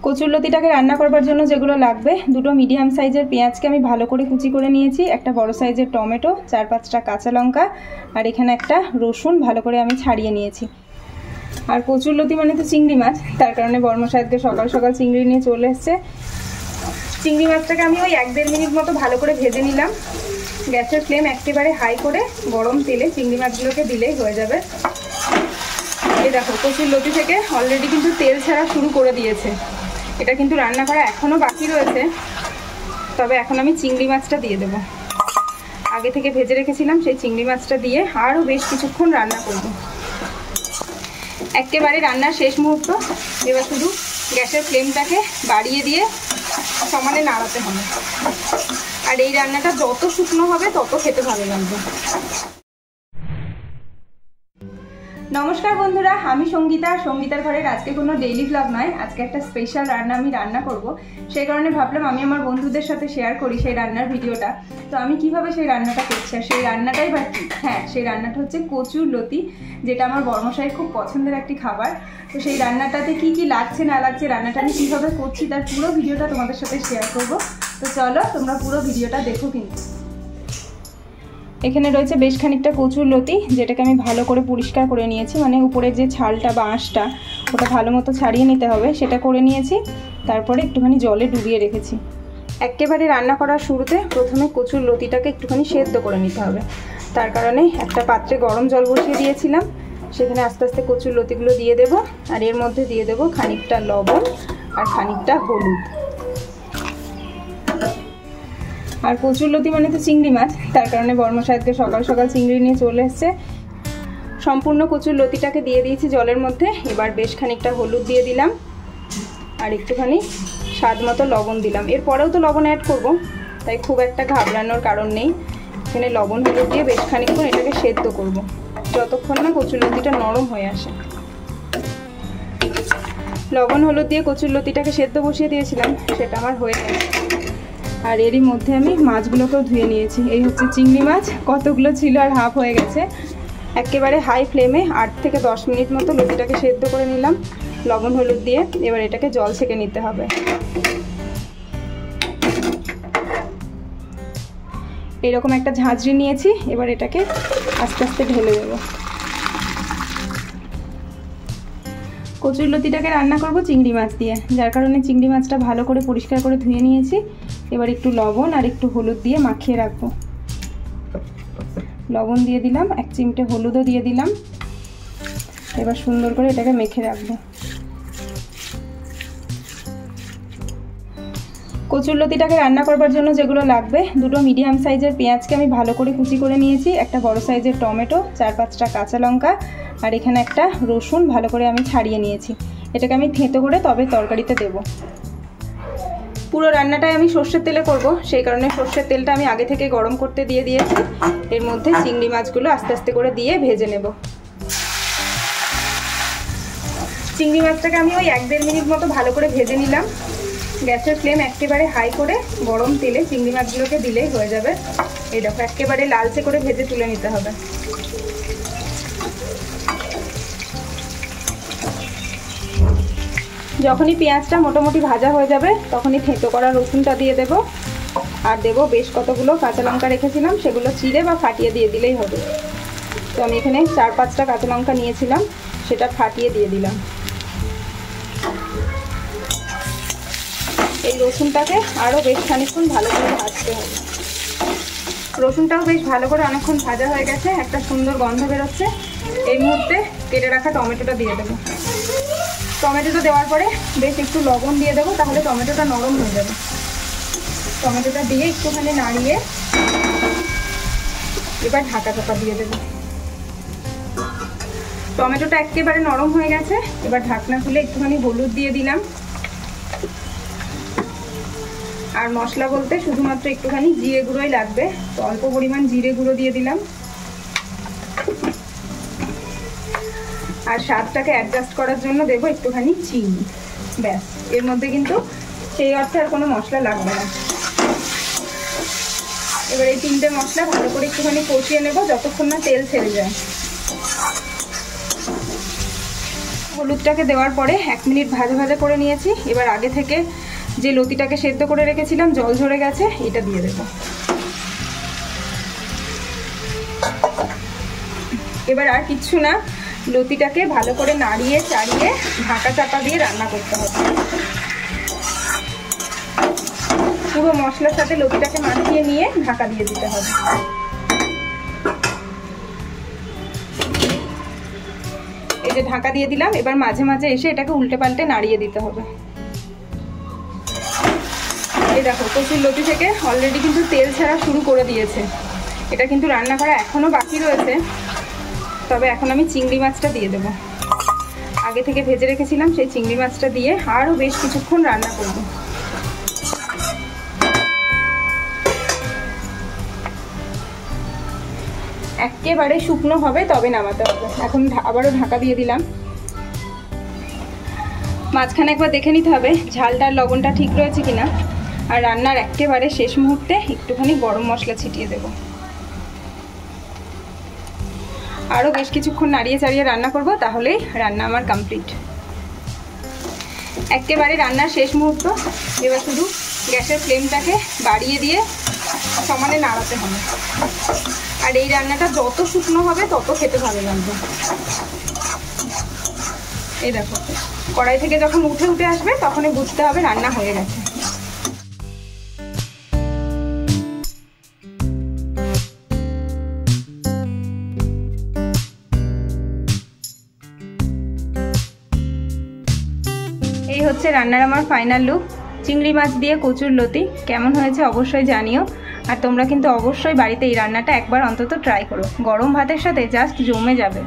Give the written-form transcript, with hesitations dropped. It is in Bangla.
কচুরলতিটাকে রান্না করবার জন্য যেগুলো লাগবে, দুটো মিডিয়াম সাইজের পেঁয়াজকে আমি ভালো করে কুচি করে নিয়েছি, একটা বড় সাইজের টমেটো, 4-5টা কাঁচা লঙ্কা, আর এখানে একটা রসুন ভালো করে আমি ছাড়িয়ে নিয়েছি। আর কচুরলতি মানে তো চিংড়ি মাছ, তার কারণে বর্মশাইদকে সকাল সকাল চিংড়ি নিয়ে চলে এসছে। চিংড়ি মাছটাকে আমি ওই 1-1.5 মিনিট মতো ভালো করে ভেজে নিলাম। গ্যাসের ফ্লেম একেবারে হাই করে গরম তেলে চিংড়ি মাছগুলোকে দিলেই হয়ে যাবে। এই দেখো কচুরলতি থেকে অলরেডি কিন্তু তেল ছাড়া শুরু করে দিয়েছে। এটা কিন্তু রান্না করা এখনও বাকি রয়েছে, তবে এখন আমি চিংড়ি মাছটা দিয়ে দেবো। আগে থেকে ভেজে রেখেছিলাম সেই চিংড়ি মাছটা দিয়ে আরও বেশ কিছুক্ষণ রান্না করব। একেবারে রান্নার শেষ মুহূর্ত, এবার শুধু গ্যাসের ফ্লেমটাকে বাড়িয়ে দিয়ে সমানে নাড়াতে হবে। আর এই রান্নাটা যত শুকনো হবে তত খেতে ভালো লাগবে। নমস্কার বন্ধুরা, আমি সঙ্গীতা। সঙ্গীতার ঘরের আজকে কোনো ডেইলি ব্লগ নয়, আজকে একটা স্পেশাল রান্না আমি রান্না করব। সেই কারণে ভাবলাম আমি আমার বন্ধুদের সাথে শেয়ার করি সেই রান্নার ভিডিওটা। তো আমি কিভাবে সেই রান্নাটা করছি, আর সেই রান্নাটাই বা কি? হ্যাঁ, সেই রান্নাটা হচ্ছে কচুরলতি, যেটা আমার বর্মশাইয়ের খুব পছন্দের একটি খাবার। তো সেই রান্নাটাতে কি কি লাগছে না লাগছে, রান্নাটা আমি কীভাবে করছি তার পুরো ভিডিওটা তোমাদের সাথে শেয়ার করব। তো চলো তোমরা পুরো ভিডিওটা দেখো। কিন্তু এখানে রয়েছে বেশ খানিকটা কচুরলতি, যেটাকে আমি ভালো করে পরিষ্কার করে নিয়েছি, মানে উপরে যে ছালটা বা আঁশটা ওটা ভালো মতো ছাড়িয়ে নিতে হবে, সেটা করে নিয়েছি। তারপরে একটুখানি জলে ডুবিয়ে রেখেছি। একেবারে রান্না করার শুরুতে প্রথমে কচুরলতিটাকে একটুখানি সেদ্ধ করে নিতে হবে। তার কারণে একটা পাত্রে গরম জল বসিয়ে দিয়েছিলাম, সেখানে আস্তে আস্তে কচুরলতিগুলো দিয়ে দেব। আর এর মধ্যে দিয়ে দেব খানিকটা লবণ আর খানিকটা হলুদ। আর কচুরলতি মানে তো চিংড়ি মাছ, তার কারণে বর্মশাইদকে সকাল সকাল চিংড়ি নিয়ে চলে এসছে। সম্পূর্ণ কচুরলতিটাকে দিয়ে দিয়েছি জলের মধ্যে। এবার বেশ খানিকটা হলুদ দিয়ে দিলাম আর একটুখানি স্বাদ মতো লবণ দিলাম। এরপরেও তো লবণ অ্যাড করব, তাই খুব একটা ঘাবড়ানোর কারণ নেই। এখানে লবণ হলুদ দিয়ে বেশ খানিকক্ষণ এটাকে সেদ্ধ করব, যতক্ষণ না কচুরলতিটা নরম হয়ে আসে। লবণ হলুদ দিয়ে কচুরলতিটাকে সেদ্ধ বসিয়ে দিয়েছিলাম, সেটা আমার হয়ে গেছে। আর এরই মধ্যে আমি মাছগুলোকেও ধুয়ে নিয়েছি। এই হচ্ছে চিংড়ি মাছ, কতগুলো ছিল আর হাফ হয়ে গেছে। একেবারে হাই ফ্লেমে 8 থেকে 10 মিনিট মতো লতিটাকে সেদ্ধ করে নিলাম লবণ হলুদ দিয়ে। এবার এটাকে জল ছেঁকে নিতে হবে। এরকম একটা ঝাঁঝরি নিয়েছি, এবার এটাকে আস্তে আস্তে ঢেলে দেবো। কচুরলতিটাকে রান্না করব চিংড়ি মাছ দিয়ে, যার কারণে চিংড়ি মাছটা ভালো করে পরিষ্কার করে ধুয়ে নিয়েছি। এবার একটু লবণ আর একটু হলুদ দিয়ে মাখিয়ে রাখবো। লবণ দিয়ে দিলাম, 1 চিমটে হলুদও দিয়ে দিলাম। এবার সুন্দর করে এটাকে মেখে রাখবো। কচুরলতিটাকে রান্না করবার জন্য যেগুলো লাগবে, দুটো মিডিয়াম সাইজের পেঁয়াজকে আমি ভালো করে কুচি করে নিয়েছি, একটা বড় সাইজের টমেটো, 4-5টা কাঁচা লঙ্কা, আর এখানে একটা রসুন ভালো করে আমি ছাড়িয়ে নিয়েছি। এটাকে আমি থেঁতো করে তবে তরকারিতে দেব। পুরো রান্নাটাই আমি সর্ষের তেলে করব, সেই কারণে সর্ষের তেলটা আমি আগে থেকে গরম করতে দিয়ে দিয়েছি। এর মধ্যে চিংড়ি মাছগুলো আস্তে আস্তে করে দিয়ে ভেজে নেব। চিংড়ি মাছটাকে আমি ওই 1-1.5 মিনিট মতো ভালো করে ভেজে নিলাম। গ্যাসের ফ্লেম একেবারে হাই করে গরম তেলে চিংড়ি মাছগুলোকে দিলেই হয়ে যাবে। এই দেখো একেবারে লালচে করে ভেজে তুলে নিতে হবে। যখনই পেঁয়াজটা মোটামুটি ভাজা হয়ে যাবে, তখনই থেঁতো করা রসুনটা দিয়ে দেব। আর দেব বেশ কতগুলো কাঁচা লঙ্কা রেখেছিলাম, সেগুলো চিড়ে বা ফাটিয়ে দিয়ে দিলেই হবে। তো আমি এখানে 4-5টা কাঁচা লঙ্কা নিয়েছিলাম, সেটা ফাটিয়ে দিয়ে দিলাম। এই রসুনটাকে আরও বেশ খানিকক্ষণ ভালো করে ভাজতে হবে। রসুনটাও বেশ ভালো করে অনেকক্ষণ ভাজা হয়ে গেছে, একটা সুন্দর গন্ধ বেরোচ্ছে। এই মুহূর্তে কেটে রাখা টমেটোটা দিয়ে দেবো। টমেটোটা দেওয়ার পরে বেশ একটু লবণ দিয়ে দেবো, তাহলে টমেটোটা নরম হয়ে যাবে। টমেটোটা দিয়ে একটুখানি নাড়িয়ে এবার ঢাকা চাপা দিয়ে দেবো। টমেটোটা একেবারে নরম হয়ে গেছে, এবার ঢাকনা খুলে একটুখানি হলুদ দিয়ে দিলাম। আর মশলা বলতে শুধুমাত্র একটুখানি জিরে গুঁড়োই লাগবে, তো অল্প পরিমাণ জিরে গুঁড়ো দিয়ে দিলাম। আর স্বাদটাকে অ্যাডজাস্ট করার জন্য দেবো একটুখানি চিনি। ব্যাস, এর মধ্যে কিন্তু সেই অর্থে আর কোনো মশলা লাগবে না। এবার এই 3টে মশলা ভালো করে একটুখানি কষিয়ে নেব, যতক্ষণ না তেল ছেড়ে যায়। হলুদটাকে দেওয়ার পরে 1 মিনিট ভাজা ভাজা করে নিয়েছি। এবার আগে থেকে যে লতিটাকে সেদ্ধ করে রেখেছিলাম, জল ঝরে গেছে, এটা দিয়ে দেবো। এবার আর কিচ্ছু না, লতিটাকে ভালো করে নাড়িয়ে চাড়িয়ে ঢাকা চাপা দিয়ে রান্না করতে হবে। পুরো মশলার সাথে লতিটাকে মাখিয়ে নিয়ে ঢাকা দিয়ে দিতে হবে। এই যে ঢাকা দিয়ে দিলাম, এবার মাঝে মাঝে এসে এটাকে উল্টে পাল্টে নাড়িয়ে দিতে হবে। এই দেখো কচুর লতি থেকে অলরেডি কিন্তু তেল ছাড়া শুরু করে দিয়েছে। এটা কিন্তু রান্না করা এখনো বাকি রয়েছে, তবে এখন আমি চিংড়ি মাছটা দিয়ে দেবো। আগে থেকে ভেজে রেখেছিলাম, সেই চিংড়ি মাছটা দিয়ে আরও বেশ কিছুক্ষণ রান্না করব। একেবারে শুকনো হবে তবে নামাতে হবে। এখন আবারও ঢাকা দিয়ে দিলাম। মাঝখানে একবার দেখে নিতে হবে ঝালটার লবণটা ঠিক রয়েছে কিনা। আর রান্নার একেবারে শেষ মুহূর্তে একটুখানি গরম মশলা ছিটিয়ে দেব। আরও বেশ কিছুক্ষণ নাড়িয়ে চাড়িয়ে রান্না করব, তাহলেই রান্না আমার কমপ্লিট। একেবারে রান্নার শেষ মুহূর্ত। এবার শুধু গ্যাসের ফ্লেমটাকে বাড়িয়ে দিয়ে সমানে নাড়াতে হবে। আর এই রান্নাটা যত শুকনো হবে তত খেতে ভালো লাগবে। এই দেখো কড়াই থেকে যখন উঠে উঠে আসবে তখনই বুঝতে হবে রান্না হয়ে গেছে। এই হচ্ছে রান্নার আমার ফাইনাল লুক। চিংড়ি মাছ দিয়ে কচুর লতি কেমন হয়েছে অবশ্যই জানিও। আর তোমরা কিন্তু অবশ্যই বাড়িতে এই রান্নাটা একবার অন্তত ট্রাই করো। গরম ভাতের সাথে জাস্ট জমে যাবে।